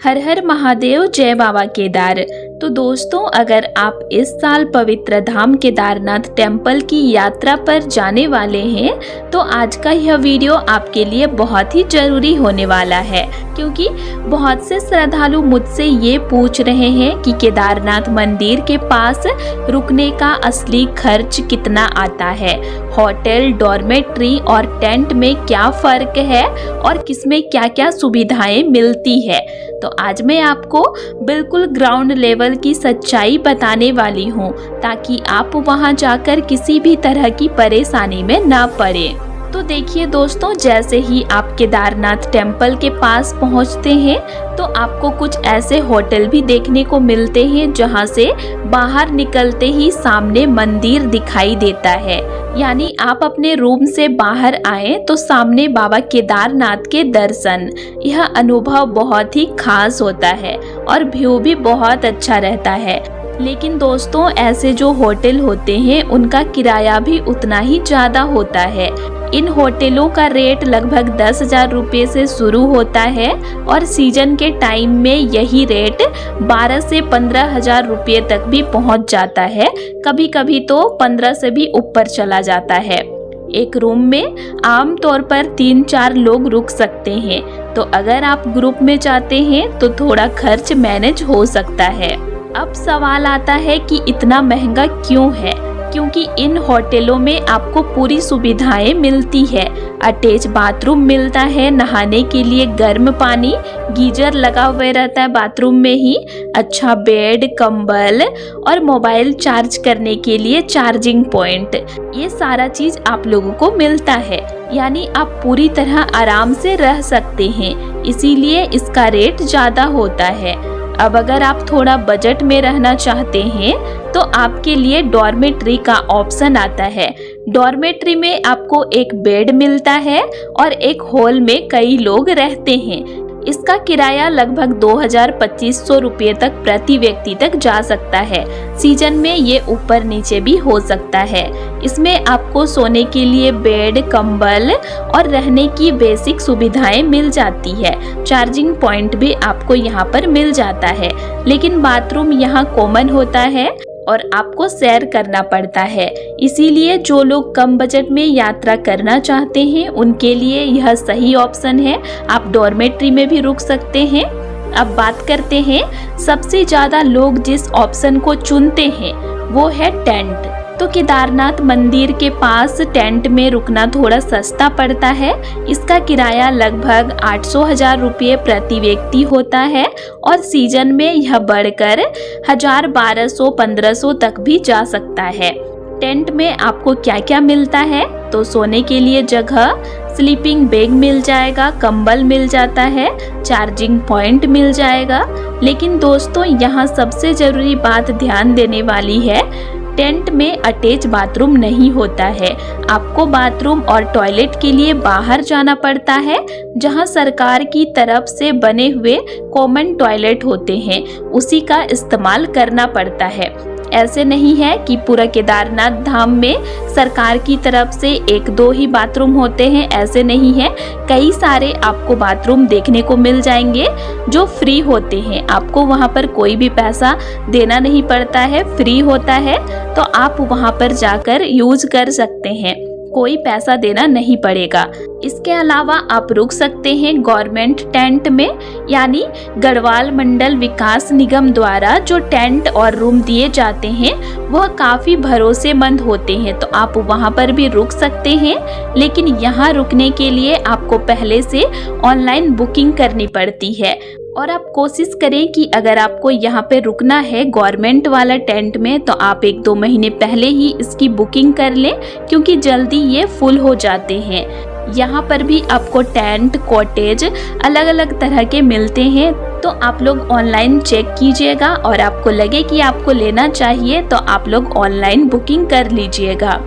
हर हर महादेव, जय बाबा केदार। तो दोस्तों, अगर आप इस साल पवित्र धाम केदारनाथ टेम्पल की यात्रा पर जाने वाले हैं तो आज का यह वीडियो आपके लिए बहुत ही जरूरी होने वाला है, क्योंकि बहुत से श्रद्धालु मुझसे ये पूछ रहे हैं कि केदारनाथ मंदिर के पास रुकने का असली खर्च कितना आता है, होटल, डॉर्मेट्री और टेंट में क्या फर्क है और किसमें क्या क्या सुविधाएं मिलती है। तो आज मैं आपको बिल्कुल ग्राउंड लेवल की सच्चाई बताने वाली हूँ, ताकि आप वहाँ जाकर किसी भी तरह की परेशानी में ना पड़े। तो देखिए दोस्तों, जैसे ही आप केदारनाथ टेम्पल के पास पहुँचते हैं तो आपको कुछ ऐसे होटल भी देखने को मिलते हैं जहाँ से बाहर निकलते ही सामने मंदिर दिखाई देता है। यानी आप अपने रूम से बाहर आए तो सामने बाबा केदारनाथ के दर्शन। यह अनुभव बहुत ही खास होता है और व्यू भी बहुत अच्छा रहता है। लेकिन दोस्तों, ऐसे जो होटल होते हैं उनका किराया भी उतना ही ज़्यादा होता है। इन होटलों का रेट लगभग 10,000 रुपये से शुरू होता है और सीजन के टाइम में यही रेट 12 से 15,000 रुपये तक भी पहुंच जाता है। कभी कभी तो 15 से भी ऊपर चला जाता है। एक रूम में आमतौर पर 3-4 लोग रुक सकते हैं। तो अगर आप ग्रुप में जाते हैं तो थोड़ा खर्च मैनेज हो सकता है। अब सवाल आता है कि इतना महंगा क्यों है? क्योंकि इन होटलों में आपको पूरी सुविधाएं मिलती है। अटैच बाथरूम मिलता है, नहाने के लिए गर्म पानी, गीजर लगा हुआ रहता है बाथरूम में ही, अच्छा बेड, कंबल और मोबाइल चार्ज करने के लिए चार्जिंग पॉइंट। ये सारा चीज आप लोगों को मिलता है, यानी आप पूरी तरह आराम से रह सकते हैं। इसीलिए इसका रेट ज़्यादा होता है। अब अगर आप थोड़ा बजट में रहना चाहते हैं तो आपके लिए डॉर्मेट्री का ऑप्शन आता है। डॉर्मेट्री में आपको एक बेड मिलता है और एक हॉल में कई लोग रहते हैं। इसका किराया लगभग 2,000-2,500 रुपये तक प्रति व्यक्ति तक जा सकता है। सीजन में ये ऊपर नीचे भी हो सकता है। इसमें आपको सोने के लिए बेड, कंबल और रहने की बेसिक सुविधाएं मिल जाती है। चार्जिंग पॉइंट भी आपको यहाँ पर मिल जाता है, लेकिन बाथरूम यहाँ कॉमन होता है और आपको शेयर करना पड़ता है। इसीलिए जो लोग कम बजट में यात्रा करना चाहते हैं उनके लिए यह सही ऑप्शन है। आप डॉर्मेट्री में भी रुक सकते हैं। अब बात करते हैं सबसे ज़्यादा लोग जिस ऑप्शन को चुनते हैं वो है टेंट। तो केदारनाथ मंदिर के पास टेंट में रुकना थोड़ा सस्ता पड़ता है। इसका किराया लगभग 800,000 रुपये प्रति व्यक्ति होता है और सीजन में यह बढ़कर 1,000, 1,200, 1,500 तक भी जा सकता है। टेंट में आपको क्या क्या मिलता है? तो सोने के लिए जगह, स्लीपिंग बैग मिल जाएगा, कंबल मिल जाता है, चार्जिंग पॉइंट मिल जाएगा। लेकिन दोस्तों, यहाँ सबसे ज़रूरी बात ध्यान देने वाली है, टेंट में अटैच बाथरूम नहीं होता है। आपको बाथरूम और टॉयलेट के लिए बाहर जाना पड़ता है, जहां सरकार की तरफ से बने हुए कॉमन टॉयलेट होते हैं, उसी का इस्तेमाल करना पड़ता है। ऐसे नहीं है कि पूरा केदारनाथ धाम में सरकार की तरफ से 1-2 ही बाथरूम होते हैं, ऐसे नहीं है। कई सारे आपको बाथरूम देखने को मिल जाएंगे जो फ्री होते हैं। आपको वहां पर कोई भी पैसा देना नहीं पड़ता है, फ्री होता है। तो आप वहां पर जाकर यूज कर सकते हैं, कोई पैसा देना नहीं पड़ेगा। इसके अलावा आप रुक सकते हैं गवर्नमेंट टेंट में, यानी गढ़वाल मंडल विकास निगम द्वारा जो टेंट और रूम दिए जाते हैं वह काफ़ी भरोसेमंद होते हैं। तो आप वहां पर भी रुक सकते हैं, लेकिन यहाँ रुकने के लिए आपको पहले से ऑनलाइन बुकिंग करनी पड़ती है। और आप कोशिश करें कि अगर आपको यहाँ पे रुकना है गवर्नमेंट वाला टेंट में तो आप 1-2 महीने पहले ही इसकी बुकिंग कर लें, क्योंकि जल्दी ये फुल हो जाते हैं। यहाँ पर भी आपको टेंट, कॉटेज अलग अलग तरह के मिलते हैं। तो आप लोग ऑनलाइन चेक कीजिएगा और आपको लगे कि आपको लेना चाहिए तो आप लोग ऑनलाइन बुकिंग कर लीजिएगा।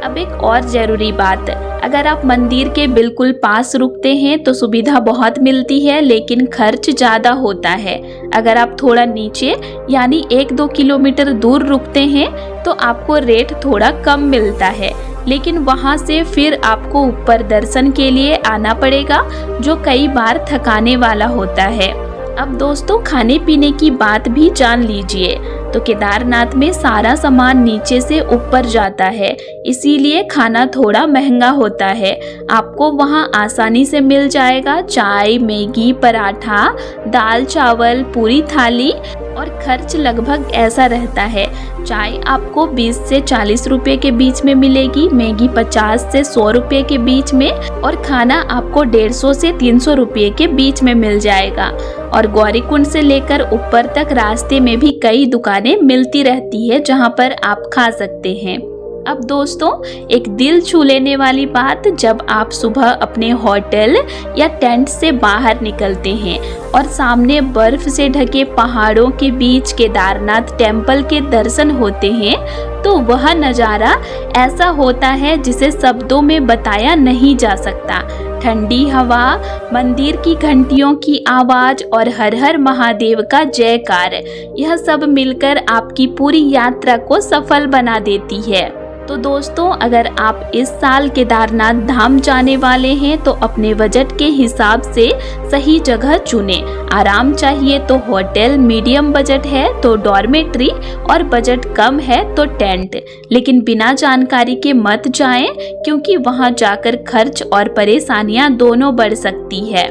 अब एक और ज़रूरी बात, अगर आप मंदिर के बिल्कुल पास रुकते हैं तो सुविधा बहुत मिलती है, लेकिन खर्च ज़्यादा होता है। अगर आप थोड़ा नीचे यानी 1-2 किलोमीटर दूर रुकते हैं तो आपको रेट थोड़ा कम मिलता है, लेकिन वहाँ से फिर आपको ऊपर दर्शन के लिए आना पड़ेगा, जो कई बार थकाने वाला होता है। अब दोस्तों खाने पीने की बात भी जान लीजिए। तो केदारनाथ में सारा सामान नीचे से ऊपर जाता है, इसीलिए खाना थोड़ा महंगा होता है। आपको वहाँ आसानी से मिल जाएगा चाय, मैगी, पराठा, दाल चावल, पूरी थाली, और खर्च लगभग ऐसा रहता है। चाय आपको 20 से 40 रुपए के बीच में मिलेगी, मैगी 50 से 100 रुपए के बीच में, और खाना आपको 150 से 300 रुपए के बीच में मिल जाएगा। और गौरीकुंड से लेकर ऊपर तक रास्ते में भी कई दुकानें मिलती रहती है जहां पर आप खा सकते हैं। अब दोस्तों एक दिल छू लेने वाली बात, जब आप सुबह अपने होटल या टेंट से बाहर निकलते हैं और सामने बर्फ से ढके पहाड़ों के बीच केदारनाथ टेम्पल के दर्शन होते हैं, तो वह नज़ारा ऐसा होता है जिसे शब्दों में बताया नहीं जा सकता। ठंडी हवा, मंदिर की घंटियों की आवाज़ और हर हर महादेव का जयकार, यह सब मिलकर आपकी पूरी यात्रा को सफल बना देती है। तो दोस्तों अगर आप इस साल केदारनाथ धाम जाने वाले हैं तो अपने बजट के हिसाब से सही जगह चुनें। आराम चाहिए तो होटल, मीडियम बजट है तो डॉर्मेट्री, और बजट कम है तो टेंट। लेकिन बिना जानकारी के मत जाएं, क्योंकि वहां जाकर खर्च और परेशानियां दोनों बढ़ सकती है।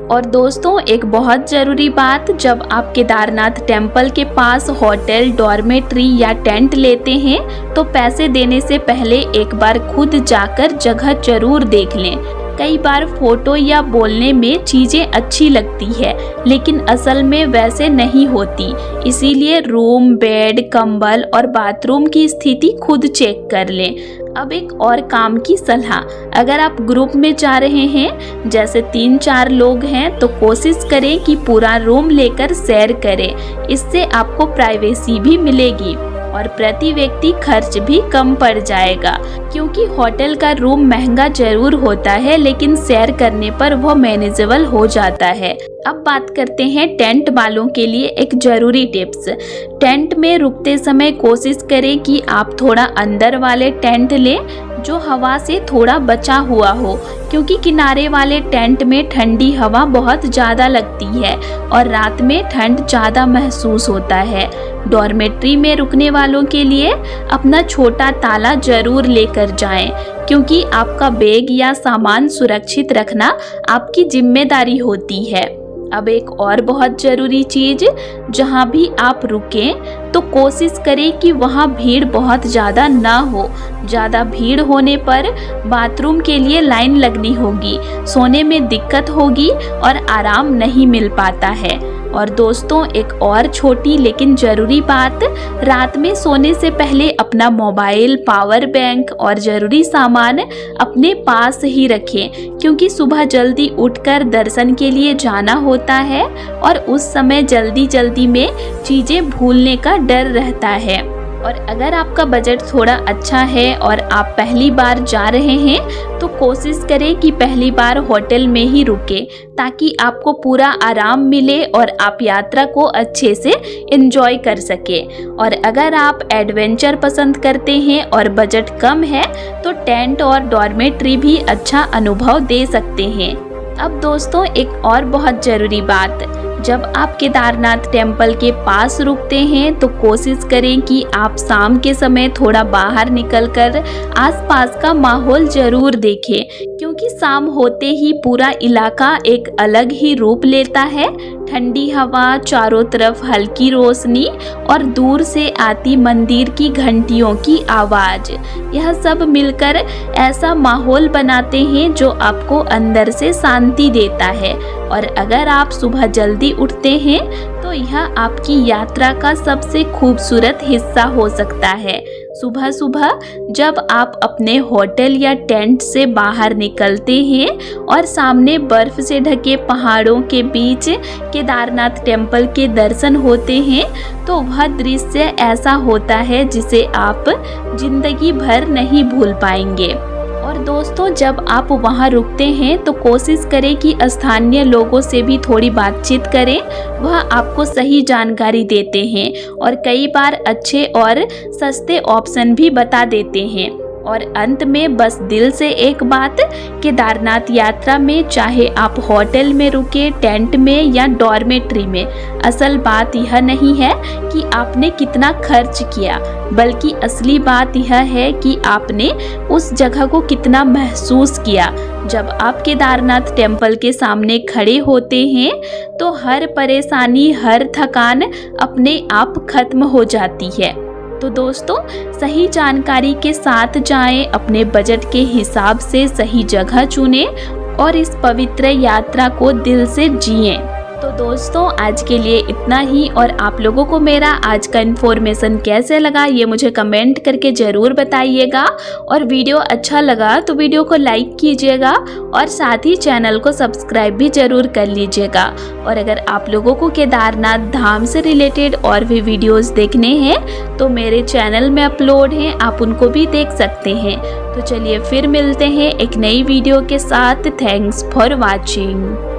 और दोस्तों एक बहुत ज़रूरी बात, जब आप केदारनाथ टेम्पल के पास होटल, डॉर्मेट्री या टेंट लेते हैं तो पैसे देने से पहले एक बार खुद जाकर जगह जरूर देख लें। कई बार फोटो या बोलने में चीज़ें अच्छी लगती है, लेकिन असल में वैसे नहीं होती। इसीलिए रूम, बेड, कंबल और बाथरूम की स्थिति खुद चेक कर लें। अब एक और काम की सलाह, अगर आप ग्रुप में जा रहे हैं, जैसे 3-4 लोग हैं, तो कोशिश करें कि पूरा रूम लेकर शेयर करें। इससे आपको प्राइवेसी भी मिलेगी और प्रति व्यक्ति खर्च भी कम पड़ जाएगा, क्योंकि होटल का रूम महंगा जरूर होता है, लेकिन शेयर करने पर वो मैनेजेबल हो जाता है। अब बात करते हैं टेंट वालों के लिए एक जरूरी टिप्स। टेंट में रुकते समय कोशिश करें कि आप थोड़ा अंदर वाले टेंट लें जो हवा से थोड़ा बचा हुआ हो, क्योंकि किनारे वाले टेंट में ठंडी हवा बहुत ज़्यादा लगती है और रात में ठंड ज़्यादा महसूस होता है। डॉर्मेट्री में रुकने वालों के लिए अपना छोटा ताला जरूर लेकर जाएं, क्योंकि आपका बैग या सामान सुरक्षित रखना आपकी जिम्मेदारी होती है। अब एक और बहुत ज़रूरी चीज़, जहाँ भी आप रुकें तो कोशिश करें कि वहाँ भीड़ बहुत ज़्यादा ना हो। ज़्यादा भीड़ होने पर बाथरूम के लिए लाइन लगनी होगी, सोने में दिक्कत होगी और आराम नहीं मिल पाता है। और दोस्तों एक और छोटी लेकिन ज़रूरी बात, रात में सोने से पहले अपना मोबाइल, पावर बैंक और ज़रूरी सामान अपने पास ही रखें, क्योंकि सुबह जल्दी उठकर दर्शन के लिए जाना होता है और उस समय जल्दी में चीज़ें भूलने का डर रहता है। और अगर आपका बजट थोड़ा अच्छा है और आप पहली बार जा रहे हैं तो कोशिश करें कि पहली बार होटल में ही रुकें, ताकि आपको पूरा आराम मिले और आप यात्रा को अच्छे से एंजॉय कर सकें। और अगर आप एडवेंचर पसंद करते हैं और बजट कम है तो टेंट और डॉर्मेट्री भी अच्छा अनुभव दे सकते हैं। अब दोस्तों एक और बहुत ज़रूरी बात, जब आप केदारनाथ टेम्पल के पास रुकते हैं तो कोशिश करें कि आप शाम के समय थोड़ा बाहर निकलकर आसपास का माहौल जरूर देखें, क्योंकि शाम होते ही पूरा इलाका एक अलग ही रूप लेता है। ठंडी हवा, चारों तरफ हल्की रोशनी और दूर से आती मंदिर की घंटियों की आवाज़, यह सब मिलकर ऐसा माहौल बनाते हैं जो आपको अंदर से शांति देता है। और अगर आप सुबह जल्दी उठते हैं तो यह आपकी यात्रा का सबसे खूबसूरत हिस्सा हो सकता है। सुबह सुबह जब आप अपने होटल या टेंट से बाहर निकलते हैं और सामने बर्फ से ढके पहाड़ों के बीच केदारनाथ टेम्पल के दर्शन होते हैं, तो वह दृश्य ऐसा होता है जिसे आप जिंदगी भर नहीं भूल पाएंगे। और दोस्तों जब आप वहां रुकते हैं तो कोशिश करें कि स्थानीय लोगों से भी थोड़ी बातचीत करें, वह आपको सही जानकारी देते हैं और कई बार अच्छे और सस्ते ऑप्शन भी बता देते हैं। और अंत में बस दिल से एक बात, केदारनाथ यात्रा में चाहे आप होटल में रुके, टेंट में या डॉर्मेट्री में, असल बात यह नहीं है कि आपने कितना खर्च किया, बल्कि असली बात यह है कि आपने उस जगह को कितना महसूस किया। जब आप केदारनाथ टेम्पल के सामने खड़े होते हैं तो हर परेशानी, हर थकान अपने आप खत्म हो जाती है। तो दोस्तों, सही जानकारी के साथ जाएं, अपने बजट के हिसाब से सही जगह चुनें और इस पवित्र यात्रा को दिल से जिएं। तो दोस्तों, आज के लिए इतना ही, और आप लोगों को मेरा आज का इन्फॉर्मेशन कैसे लगा ये मुझे कमेंट करके ज़रूर बताइएगा। और वीडियो अच्छा लगा तो वीडियो को लाइक कीजिएगा और साथ ही चैनल को सब्सक्राइब भी ज़रूर कर लीजिएगा। और अगर आप लोगों को केदारनाथ धाम से रिलेटेड और भी वीडियोज़ देखने हैं तो मेरे चैनल में अपलोड हैं, आप उनको भी देख सकते हैं। तो चलिए फिर मिलते हैं एक नई वीडियो के साथ। Thanks for watching.